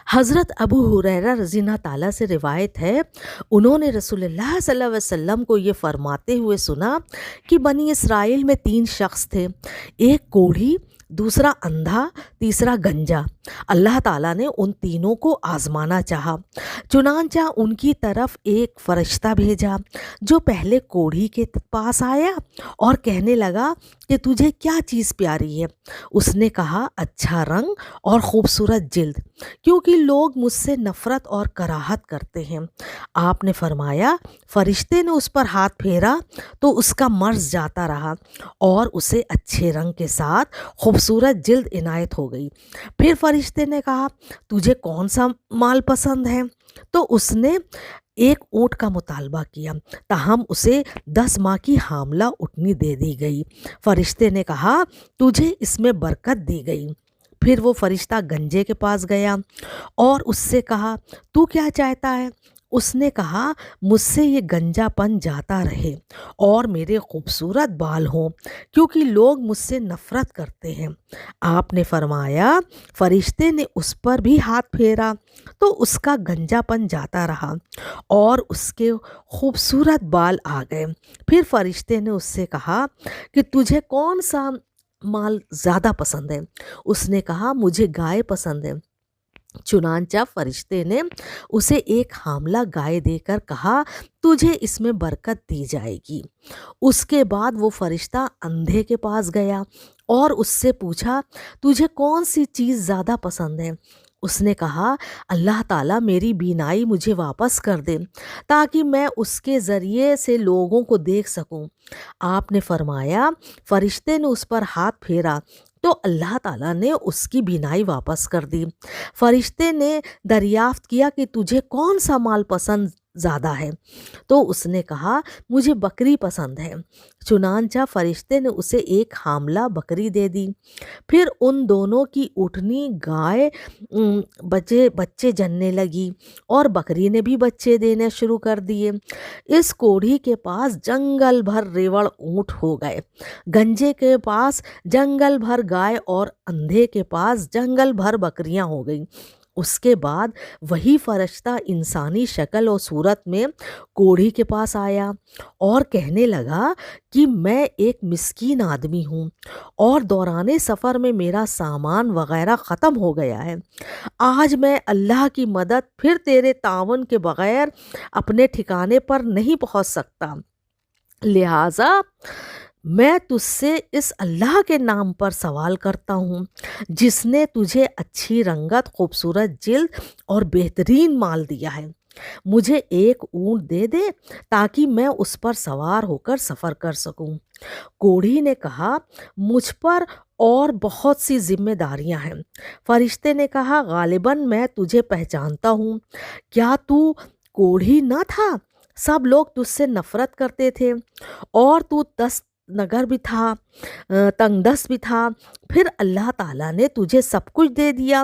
حضرت ابو ہریرہ رضی اللہ تعالیٰ سے روایت ہے، انہوں نے رسول اللہ صلی اللہ علیہ وسلم کو یہ فرماتے ہوئے سنا کہ بنی اسرائیل میں 3 شخص تھے، ایک کوڑھی، دوسرا اندھا، تیسرا گنجا۔ اللہ تعالیٰ نے ان تینوں کو آزمانا چاہا، چنانچہ ان کی طرف ایک فرشتہ بھیجا جو پہلے کوڑھی کے پاس آیا اور کہنے لگا کہ تجھے کیا چیز پیاری ہے؟ اس نے کہا اچھا رنگ اور خوبصورت جلد، کیونکہ لوگ مجھ سے نفرت اور کراہت کرتے ہیں۔ آپ نے فرمایا، فرشتے نے اس پر ہاتھ پھیرا تو اس کا مرض جاتا رہا اور اسے اچھے رنگ کے ساتھ خوبصورت جلد عنایت ہو گئی۔ پھر فرشتے نے کہا تجھے کون سا مال پسند ہے؟ تو اس نے ایک اونٹ کا مطالبہ کیا، تاہم اسے 10 ماہ کی حاملہ اٹھنی دے دی گئی۔ فرشتے نے کہا تجھے اس میں برکت دی گئی۔ پھر وہ فرشتہ گنجے کے پاس گیا اور اس سے کہا تو کیا چاہتا ہے؟ اس نے کہا مجھ سے یہ گنجا پن جاتا رہے اور میرے خوبصورت بال ہوں، کیونکہ لوگ مجھ سے نفرت کرتے ہیں۔ آپ نے فرمایا، فرشتے نے اس پر بھی ہاتھ پھیرا تو اس کا گنجا پن جاتا رہا اور اس کے خوبصورت بال آ گئے۔ پھر فرشتے نے اس سے کہا کہ تجھے کون سا مال زیادہ پسند ہے؟ اس نے کہا مجھے گائے پسند ہے۔ چنانچہ فرشتے نے اسے ایک حاملہ گائے دے کر کہا تجھے اس میں برکت دی جائے گی۔ اس کے بعد وہ فرشتہ اندھے کے پاس گیا اور اس سے پوچھا تجھے کون سی چیز زیادہ پسند ہے؟ اس نے کہا اللہ تعالیٰ میری بینائی مجھے واپس کر دے تاکہ میں اس کے ذریعے سے لوگوں کو دیکھ سکوں۔ آپ نے فرمایا، فرشتے نے اس پر ہاتھ پھیرا تو اللہ تعالیٰ نے اس کی بینائی واپس کر دی۔ فرشتے نے دریافت کیا کہ تجھے کون سا مال پسند زیادہ ہے؟ تو اس نے کہا مجھے بکری پسند ہے۔ چنانچہ فرشتے نے اسے ایک حاملہ بکری دے دی۔ پھر ان دونوں کی اٹھنی گائے بچے جننے لگی اور بکری نے بھی بچے دینے شروع کر دیے۔ اس کوڑھی کے پاس جنگل بھر ریوڑ اونٹ ہو گئے، گنجے کے پاس جنگل بھر گائے اور اندھے کے پاس جنگل بھر بکریاں ہو گئیں۔ اس کے بعد وہی فرشتہ انسانی شکل اور صورت میں کوڑھی کے پاس آیا اور کہنے لگا کہ میں ایک مسکین آدمی ہوں اور دوران سفر میں میرا سامان وغیرہ ختم ہو گیا ہے۔ آج میں اللہ کی مدد پھر تیرے تعاون کے بغیر اپنے ٹھکانے پر نہیں پہنچ سکتا، لہٰذا میں تجھ سے اس اللہ کے نام پر سوال کرتا ہوں جس نے تجھے اچھی رنگت، خوبصورت جلد اور بہترین مال دیا ہے۔ مجھے ایک اونٹ دے دے تاکہ میں اس پر سوار ہو کر سفر کر سکوں۔ کوڑھی نے کہا مجھ پر اور بہت سی ذمہ داریاں ہیں۔ فرشتے نے کہا غالباً میں تجھے پہچانتا ہوں، کیا تو کوڑھی نہ تھا؟ سب لوگ تجھ سے نفرت کرتے تھے اور تو دست نگر بھی تھا، تنگ دست بھی تھا، پھر اللہ تعالیٰ نے تجھے سب کچھ دے دیا۔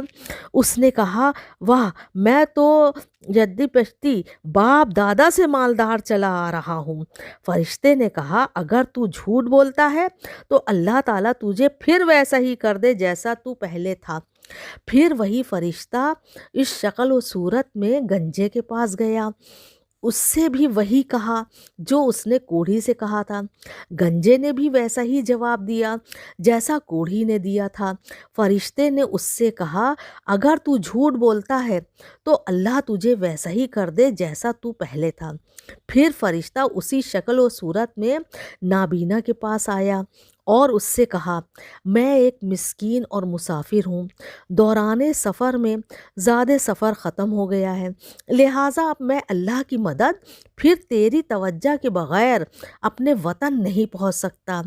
اس نے کہا واہ، میں تو جدی پشتی باپ دادا سے مالدار چلا آ رہا ہوں۔ فرشتے نے کہا اگر تو جھوٹ بولتا ہے تو اللہ تعالیٰ تجھے پھر ویسا ہی کر دے جیسا تو پہلے تھا۔ پھر وہی فرشتہ اس شکل و صورت میں گنجے کے پاس گیا، اس سے بھی وہی کہا جو اس نے کوڑھی سے کہا تھا۔ گنجے نے بھی ویسا ہی جواب دیا جیسا کوڑھی نے دیا تھا۔ فرشتے نے اس سے کہا اگر تو جھوٹ بولتا ہے تو اللہ تجھے ویسا ہی کر دے جیسا تو پہلے تھا۔ پھر فرشتہ اسی شکل و صورت میں نابینا کے پاس آیا اور اس سے کہا میں ایک مسکین اور مسافر ہوں، دوران سفر میں زیادہ سفر ختم ہو گیا ہے، لہٰذا اب میں اللہ کی مدد پھر تیری توجہ کے بغیر اپنے وطن نہیں پہنچ سکتا۔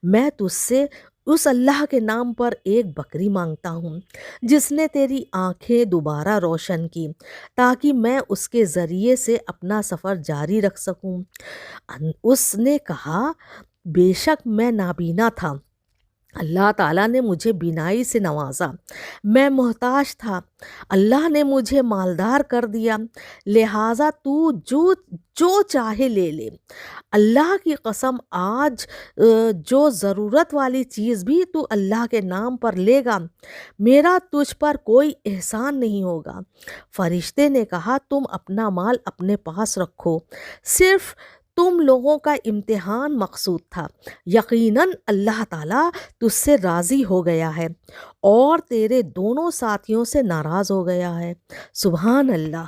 میں تجھ سے اس اللہ کے نام پر ایک بکری مانگتا ہوں جس نے تیری آنکھیں دوبارہ روشن کی تاکہ میں اس کے ذریعے سے اپنا سفر جاری رکھ سکوں۔ اس نے کہا بے شک میں نابینا تھا اللہ تعالیٰ نے مجھے بینائی سے نوازا، میں محتاج تھا، اللہ نے مجھے مالدار کر دیا، لہٰذا تو جو جو چاہے لے لے۔ اللہ کی قسم، آج جو ضرورت والی چیز بھی تو اللہ کے نام پر لے گا، میرا تجھ پر کوئی احسان نہیں ہوگا۔ فرشتے نے کہا تم اپنا مال اپنے پاس رکھو، صرف تم لوگوں کا امتحان مقصود تھا، یقیناً اللہ تعالیٰ تجھ سے راضی ہو گیا ہے اور تیرے دونوں ساتھیوں سے ناراض ہو گیا ہے۔ سبحان اللہ۔